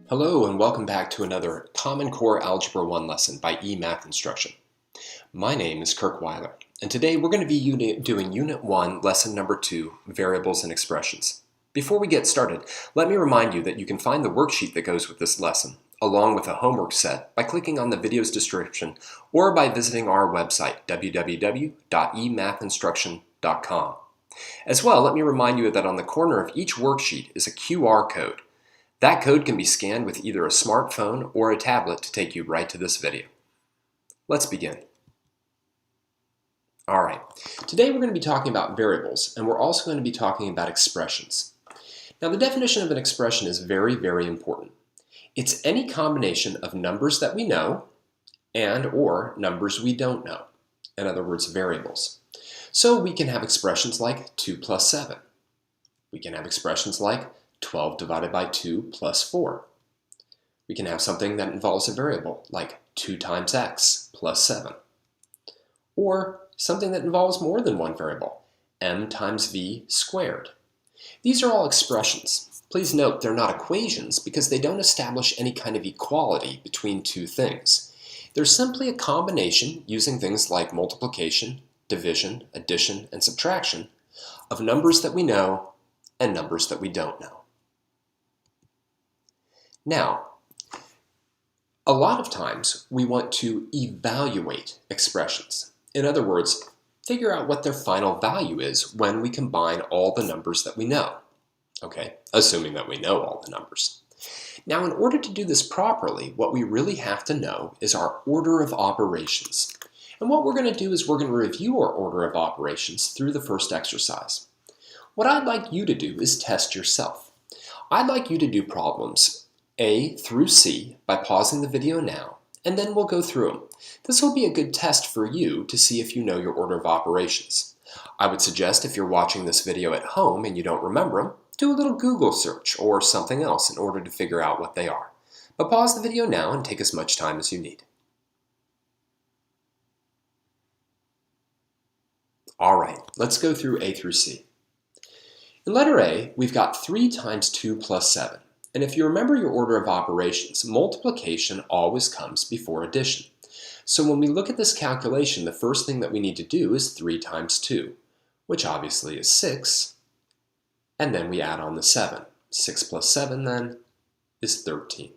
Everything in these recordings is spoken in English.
Hello and welcome back to another Common Core Algebra 1 lesson by eMath Instruction. My name is Kirk Weiler, and today we're going to be doing Unit 1, Lesson Number 2, Variables and Expressions. Before we get started, let me remind you that you can find the worksheet that goes with this lesson, along with a homework set, by clicking on the video's description or by visiting our website, www.emathinstruction.com. As well, let me remind you that on the corner of each worksheet is a QR code. That code can be scanned with either a smartphone or a tablet to take you right to this video. Let's begin. Alright, today we're going to be talking about variables, and we're also going to be talking about expressions. Now the definition of an expression is very, very important. It's any combination of numbers that we know and or numbers we don't know. In other words, variables. So we can have expressions like 2 plus 7. We can have expressions like 12 divided by 2 plus 4. We can have something that involves a variable like 2 times x plus 7. Or something that involves more than one variable, m times v squared. These are all expressions. Please note they're not equations because they don't establish any kind of equality between two things. They're simply a combination using things like multiplication, division, addition, and subtraction of numbers that we know and numbers that we don't know. Now, a lot of times we want to evaluate expressions. In other words, figure out what their final value is when we combine all the numbers that we know. Okay, assuming that we know all the numbers. Now, in order to do this properly, what we really have to know is our order of operations. And what we're going to do is we're going to review our order of operations through the first exercise. What I'd like you to do is test yourself. I'd like you to do problems A through C by pausing the video now, and then we'll go through them. This will be a good test for you to see if you know your order of operations. I would suggest if you're watching this video at home and you don't remember them, do a little Google search or something else in order to figure out what they are. But pause the video now and take as much time as you need. Alright, let's go through A through C. In letter A, we've got 3 times 2 plus 7. And if you remember your order of operations, multiplication always comes before addition. So when we look at this calculation, the first thing that we need to do is 3 times 2, which obviously is 6, and then we add on the 7. 6 plus 7 then is 13.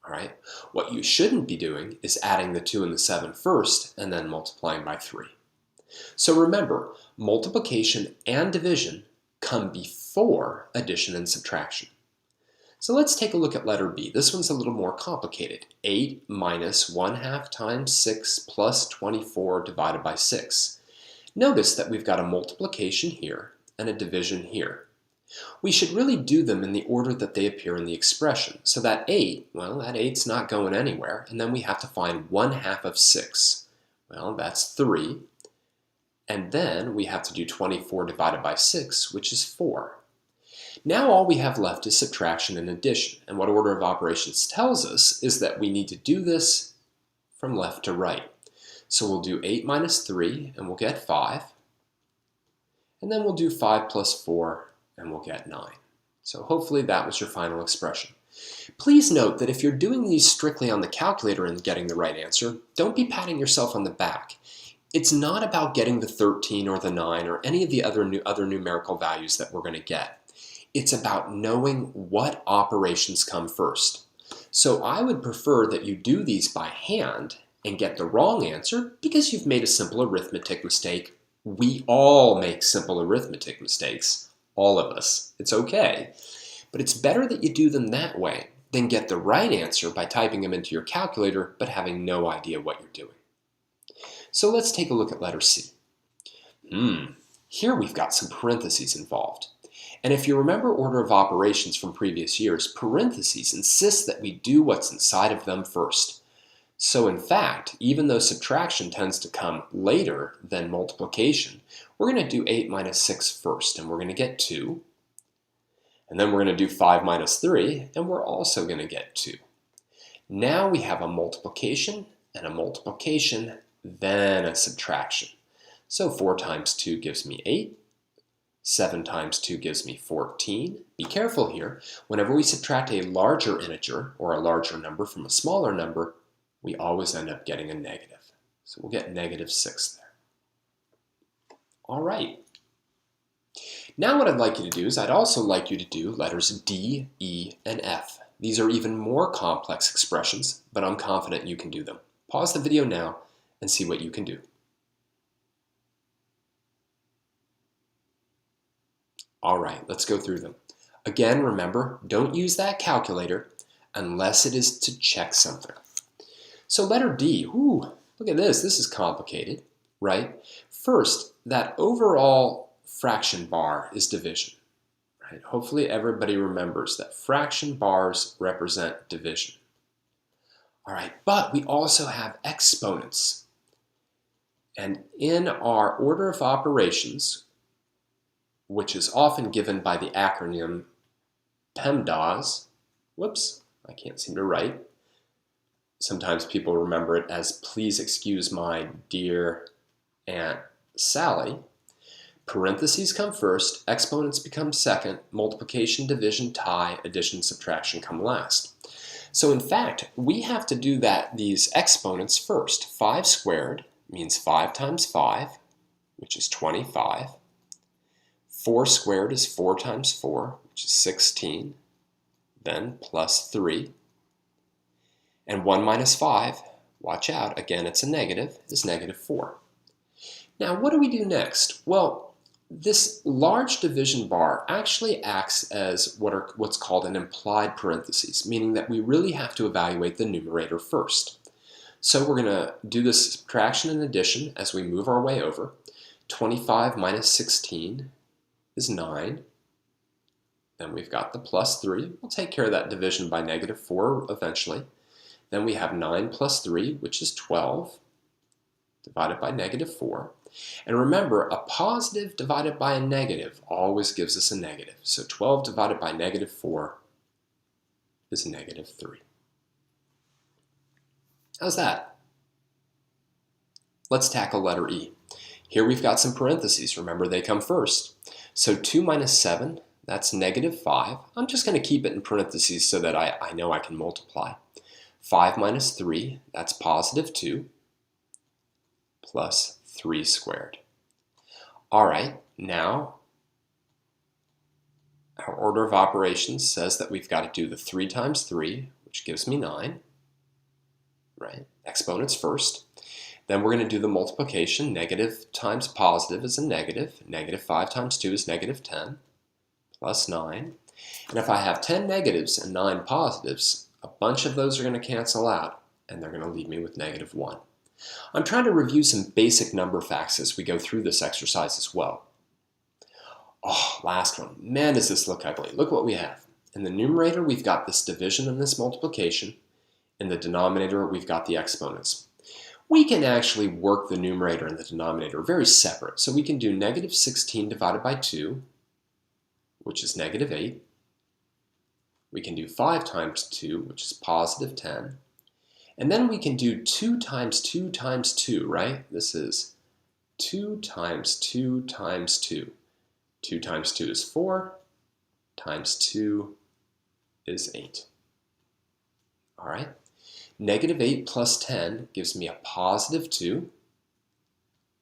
Alright, what you shouldn't be doing is adding the 2 and the 7 first and then multiplying by 3. So remember, multiplication and division come before addition and subtraction. So let's take a look at letter B. This one's a little more complicated. 8 minus 1/2 times 6 plus 24 divided by 6. Notice that we've got a multiplication here and a division here. We should really do them in the order that they appear in the expression. So that 8, well, that 8's not going anywhere, and then we have to find 1/2 of 6. Well, that's 3. And then we have to do 24 divided by 6, which is 4. Now all we have left is subtraction and addition. And what order of operations tells us is that we need to do this from left to right. So we'll do 8 minus 3, and we'll get 5. And then we'll do 5 plus 4, and we'll get 9. So hopefully that was your final expression. Please note that if you're doing these strictly on the calculator and getting the right answer, don't be patting yourself on the back. It's not about getting the 13 or the 9 or any of the other numerical values that we're going to get. It's about knowing what operations come first. So I would prefer that you do these by hand and get the wrong answer because you've made a simple arithmetic mistake. We all make simple arithmetic mistakes. All of us. It's okay. But it's better that you do them that way than get the right answer by typing them into your calculator but having no idea what you're doing. So let's take a look at letter C. Here we've got some parentheses involved. And if you remember order of operations from previous years, parentheses insist that we do what's inside of them first. So in fact, even though subtraction tends to come later than multiplication, we're going to do 8 minus 6 first, and we're going to get 2. And then we're going to do 5 minus 3, and we're also going to get 2. Now we have a multiplication and a multiplication, then a subtraction. So 4 times 2 gives me 8. 7 times 2 gives me 14. Be careful here. Whenever we subtract a larger integer or a larger number from a smaller number, we always end up getting a negative. So we'll get -6 there. All right. Now what I'd like you to do is I'd also like you to do letters D, E, and F. These are even more complex expressions, but I'm confident you can do them. Pause the video now and see what you can do. All right, let's go through them. Again, remember, don't use that calculator unless it is to check something. So letter D, look at this. This is complicated, right? First, that overall fraction bar is division, right? Hopefully everybody remembers that fraction bars represent division. All right, but we also have exponents. And in our order of operations, which is often given by the acronym PEMDAS. Whoops, I can't seem to write. Sometimes people remember it as please excuse my dear Aunt Sally. Parentheses come first, exponents become second, multiplication, division, tie, addition, subtraction come last. So in fact, we have to do these exponents first. 5 squared means 5 times 5, which is 25. 4 squared is 4 times 4, which is 16, then plus 3. And 1 minus 5, watch out, again it's a negative, is -4. Now what do we do next? Well, this large division bar actually acts as what's called an implied parentheses, meaning that we really have to evaluate the numerator first. So we're going to do this subtraction and addition as we move our way over. 25 minus 16 is 9. Then we've got the plus 3. We'll take care of that division by -4 eventually. Then we have 9 plus 3, which is 12, divided by -4. And remember, a positive divided by a negative always gives us a negative. So 12 divided by -4 is -3. How's that? Let's tackle letter E. Here we've got some parentheses. Remember, they come first. So 2 minus 7, that's -5. I'm just going to keep it in parentheses so that I know I can multiply. 5 minus 3, that's +2, plus 3 squared. All right, now our order of operations says that we've got to do the 3 times 3, which gives me 9, right? Exponents first. Then we're going to do the multiplication. Negative times positive is a negative. -5 times 2 is -10, plus 9. And if I have 10 negatives and 9 positives, a bunch of those are going to cancel out, and they're going to leave me with -1. I'm trying to review some basic number facts as we go through this exercise as well. Oh, last one. Man, does this look ugly. Look what we have. In the numerator, we've got this division and this multiplication. In the denominator, we've got the exponents. We can actually work the numerator and the denominator very separate. So we can do -16 divided by 2, which is -8. We can do 5 times 2, which is +10. And then we can do 2 times 2 times 2, right? This is 2 times 2 times 2. 2 times 2 is 4, times 2 is 8. All right? -8 plus 10 gives me a +2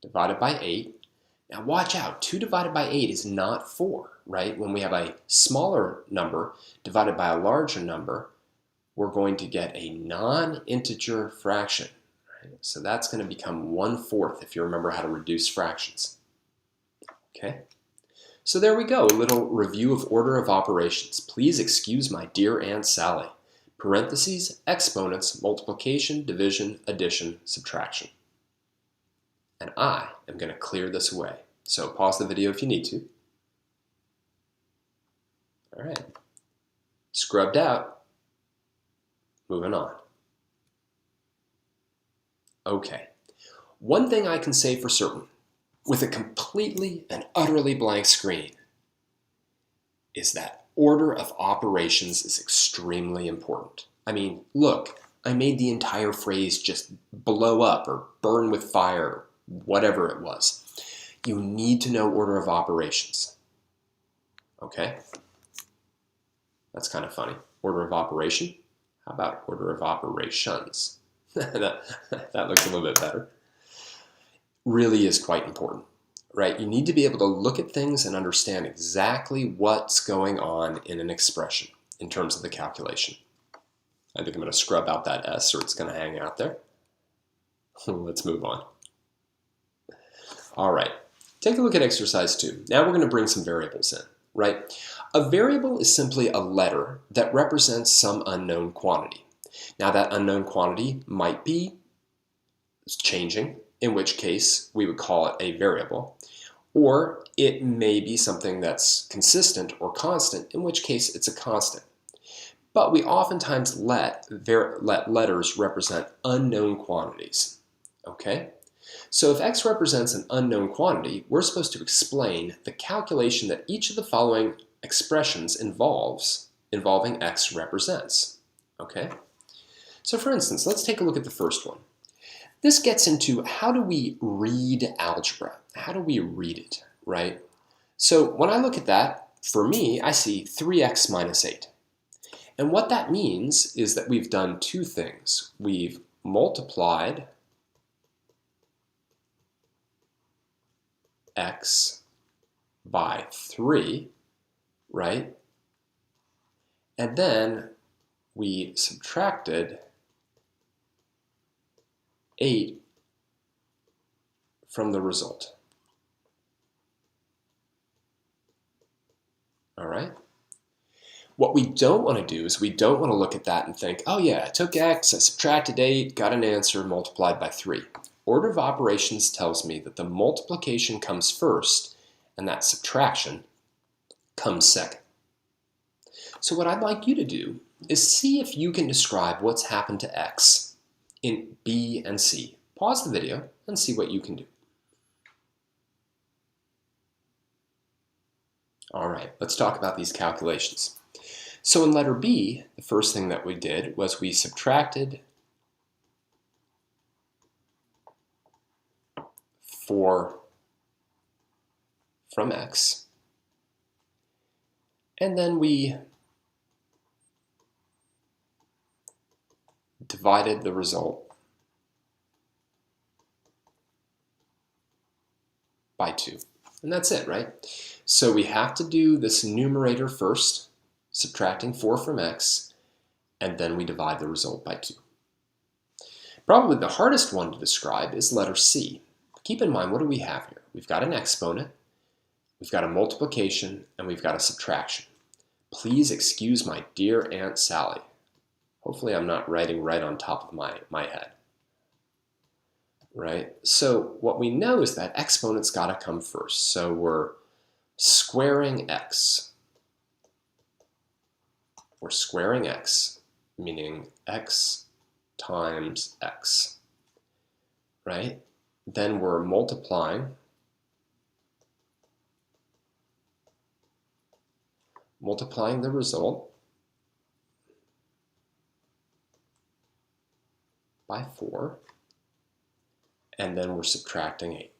divided by 8. Now watch out, 2 divided by 8 is not 4, right? When we have a smaller number divided by a larger number, we're going to get a non-integer fraction. Right? So that's going to become 1/4 if you remember how to reduce fractions. Okay? So there we go, a little review of order of operations. Please excuse my dear Aunt Sally. Parentheses, exponents, multiplication, division, addition, subtraction. And I am going to clear this away. So pause the video if you need to. All right. Scrubbed out. Moving on. Okay. One thing I can say for certain, with a completely and utterly blank screen, is that order of operations is extremely important. I mean, look, I made the entire phrase just blow up or burn with fire, whatever it was. You need to know order of operations. Okay, that's kind of funny. Order of operation. How about order of operations? that looks a little bit better. Really is quite important, right? You need to be able to look at things and understand exactly what's going on in an expression in terms of the calculation. I think I'm going to scrub out that S or it's going to hang out there. Let's move on. All right, take a look at exercise 2. Now we're going to bring some variables in, right? A variable is simply a letter that represents some unknown quantity. Now that unknown quantity might be changing, in which case we would call it a variable, or it may be something that's consistent or constant, in which case it's a constant. But we oftentimes let letters represent unknown quantities, okay? So if x represents an unknown quantity, we're supposed to explain the calculation that each of the following expressions involving x represents, okay? So for instance, let's take a look at the first one. This gets into how do we read algebra? How do we read it, right? So when I look at that, for me, I see 3x minus 8. And what that means is that we've done two things. We've multiplied x by 3, right? And then we subtracted 8 from the result. All right? What we don't want to do is we don't want to look at that and think, oh yeah, I took x, I subtracted 8, got an answer multiplied by 3. Order of operations tells me that the multiplication comes first and that subtraction comes second. So what I'd like you to do is see if you can describe what's happened to x in B and C. Pause the video and see what you can do. All right, let's talk about these calculations. So in letter B, the first thing that we did was we subtracted 4 from x, and then we divided the result by 2. And that's it, right? So we have to do this numerator first, subtracting 4 from x, and then we divide the result by 2. Probably the hardest one to describe is letter C. Keep in mind, what do we have here? We've got an exponent, we've got a multiplication, and we've got a subtraction. Please excuse my dear Aunt Sally. Hopefully I'm not writing right on top of my head. Right? So what we know is that exponent's got to come first. So we're squaring x. We're squaring x, meaning x times x. Right? Then we're multiplying the result by 4, and then we're subtracting 8.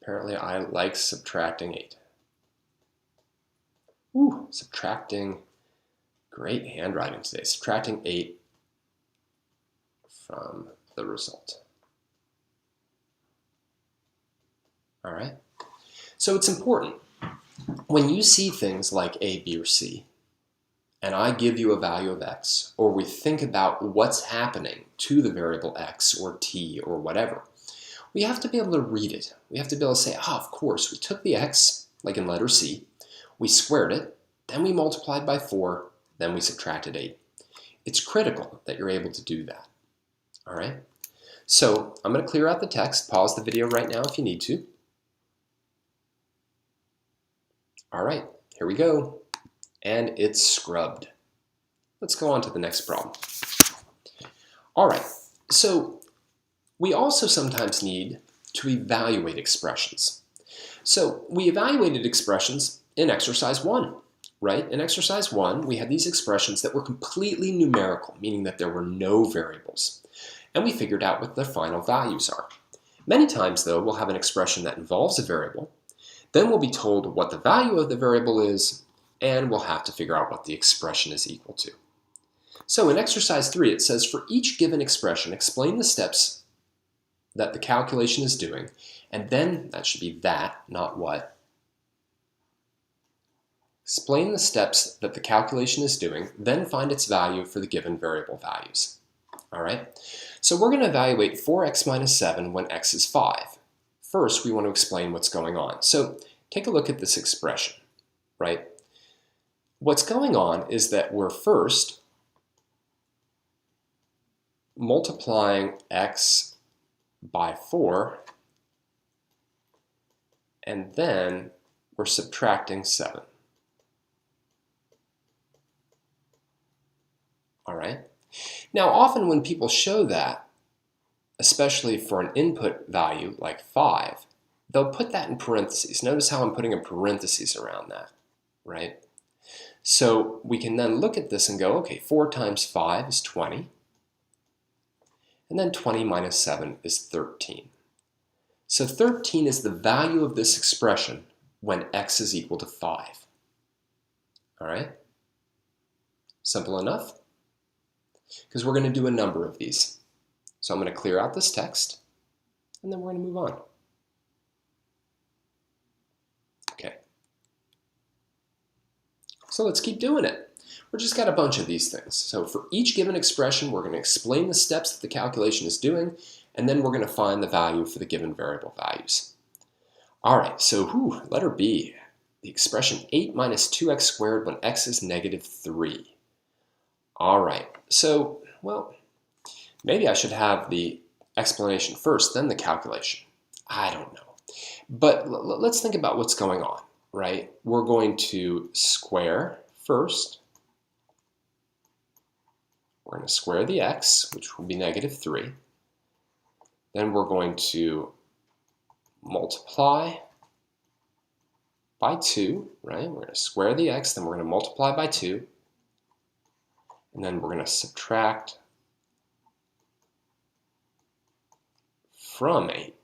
Apparently I like subtracting 8. Ooh, subtracting, great handwriting today. Subtracting 8 from the result. All right? So it's important. When you see things like A, B, or C, and I give you a value of x, or we think about what's happening to the variable x or t or whatever, we have to be able to read it. We have to be able to say, of course, we took the x, like in letter C, we squared it, then we multiplied by 4, then we subtracted 8. It's critical that you're able to do that. All right? So I'm going to clear out the text. Pause the video right now if you need to. All right, here we go. And it's scrubbed. Let's go on to the next problem. All right, so we also sometimes need to evaluate expressions. So we evaluated expressions in exercise 1, right? In exercise 1, we had these expressions that were completely numerical, meaning that there were no variables. And we figured out what their final values are. Many times, though, we'll have an expression that involves a variable Then we'll be told what the value of the variable is, and we'll have to figure out what the expression is equal to. So in exercise 3, it says for each given expression, explain the steps that the calculation is doing, and then, that should be that, not what. Explain the steps that the calculation is doing, then find its value for the given variable values. All right, so we're going to evaluate 4x minus 7 when x is 5. First, we want to explain what's going on. So take a look at this expression, right? What's going on is that we're first multiplying x by 4, and then we're subtracting 7. All right. Now, often when people show that, especially for an input value like 5, they'll put that in parentheses. Notice how I'm putting a parentheses around that, right? So we can then look at this and go, okay, 4 times 5 is 20. And then 20 minus 7 is 13. So 13 is the value of this expression when x is equal to 5. All right? Simple enough? Because we're going to do a number of these. So I'm going to clear out this text, and then we're going to move on. Okay. So let's keep doing it. We've just got a bunch of these things. So for each given expression, we're going to explain the steps that the calculation is doing, and then we're going to find the value for the given variable values. All right, so letter B, the expression 8 minus 2x squared when x is negative 3. All right, so, well, maybe I should have the explanation first, then the calculation. I don't know. But let's think about what's going on, right? We're going to square first. We're going to square the x, which will be negative 3. Then we're going to multiply by 2, right? We're going to square the x, then we're going to multiply by 2. And then we're going to subtract from 8.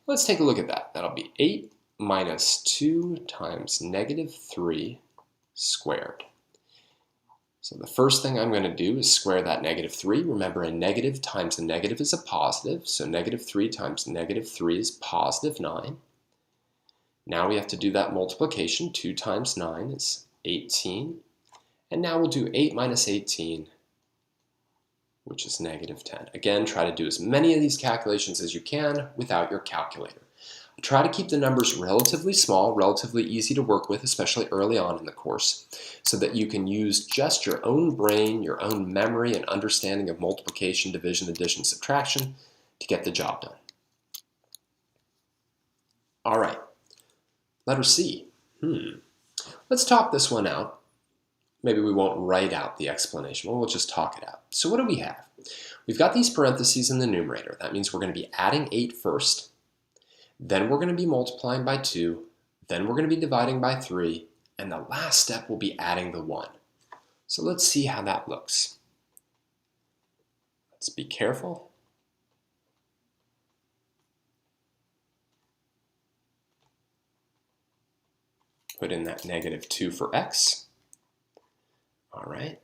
Let's take a look at that. That'll be 8 minus 2 times negative 3 squared. So the first thing I'm going to do is square that negative 3. Remember, a negative times a negative is a positive, so negative 3 times negative 3 is positive 9. Now we have to do that multiplication. 2 times 9 is 18. And now we'll do 8 minus 18, which is negative 10. Again, try to do as many of these calculations as you can without your calculator. Try to keep the numbers relatively small, relatively easy to work with, especially early on in the course, so that you can use just your own brain, your own memory, and understanding of multiplication, division, addition, subtraction to get the job done. All right, letter C. Let's talk this one out. Maybe we won't write out the explanation, we'll just talk it out. So what do we have? We've got these parentheses in the numerator. That means we're going to be adding 8 first. Then we're going to be multiplying by 2, then we're going to be dividing by 3, and the last step will be adding the 1. So let's see how that looks. Let's be careful. Put in that negative 2 for x. All right.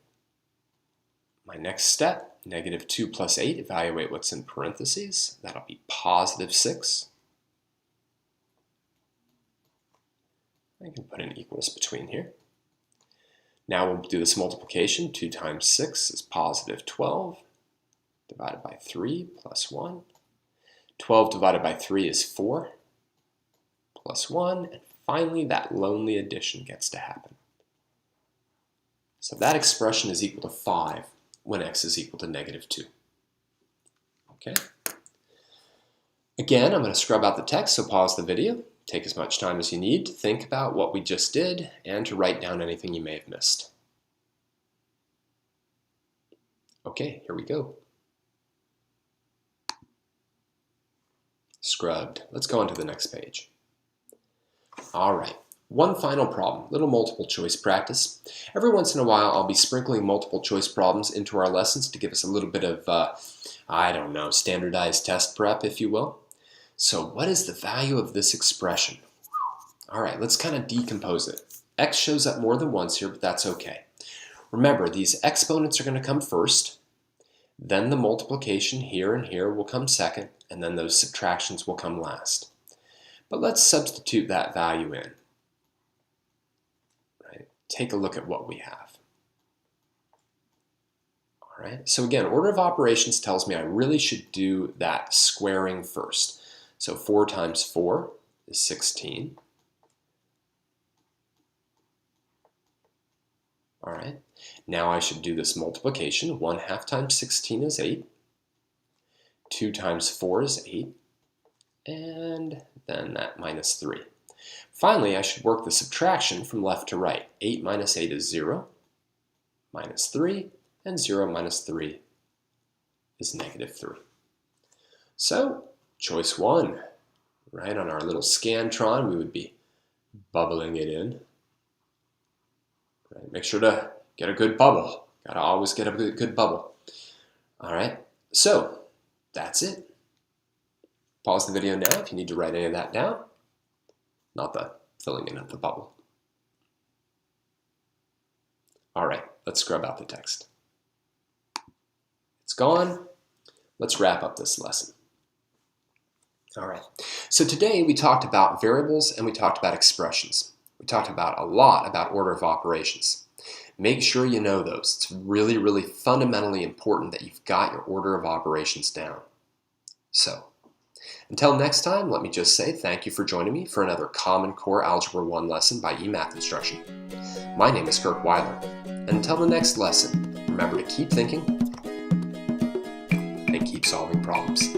My next step, negative 2 plus 8, evaluate what's in parentheses. That'll be positive 6. I can put an equals between here. Now we'll do this multiplication. 2 times 6 is positive 12, divided by 3 plus 1. 12 divided by 3 is 4, plus 1, and finally that lonely addition gets to happen. So that expression is equal to 5 when x is equal to negative 2. Okay? Again, I'm going to scrub out the text, so pause the video. Take as much time as you need to think about what we just did and to write down anything you may have missed. Okay, here we go. Scrubbed. Let's go on to the next page. All right, one final problem, little multiple choice practice. Every once in a while, I'll be sprinkling multiple choice problems into our lessons to give us a little bit of, I don't know, standardized test prep, if you will. So what is the value of this expression? All right, let's kind of decompose it. X shows up more than once here, but that's okay. Remember, these exponents are going to come first, then the multiplication here and here will come second, and then those subtractions will come last. But let's substitute that value in. Right? Take a look at what we have. All right, so again, order of operations tells me I really should do that squaring first. So 4 times 4 is 16. All right, now I should do this multiplication. 1/2 times 16 is 8. 2 times 4 is 8. And then that minus 3. Finally, I should work the subtraction from left to right. 8 minus 8 is 0, minus 3, and 0 minus 3 is negative 3. So, choice 1, right? On our little Scantron, we would be bubbling it in. Right? Make sure to get a good bubble. Gotta always get a good bubble. All right, so that's it. Pause the video now if you need to write any of that down. Not the filling in of the bubble. All right, let's scrub out the text. It's gone. Let's wrap up this lesson. All right, so today we talked about variables and we talked about expressions. We talked about a lot about order of operations. Make sure you know those. It's really, really fundamentally important that you've got your order of operations down. So, until next time, let me just say thank you for joining me for another Common Core Algebra 1 lesson by eMath Instruction. My name is Kirk Weiler, and until the next lesson, remember to keep thinking and keep solving problems.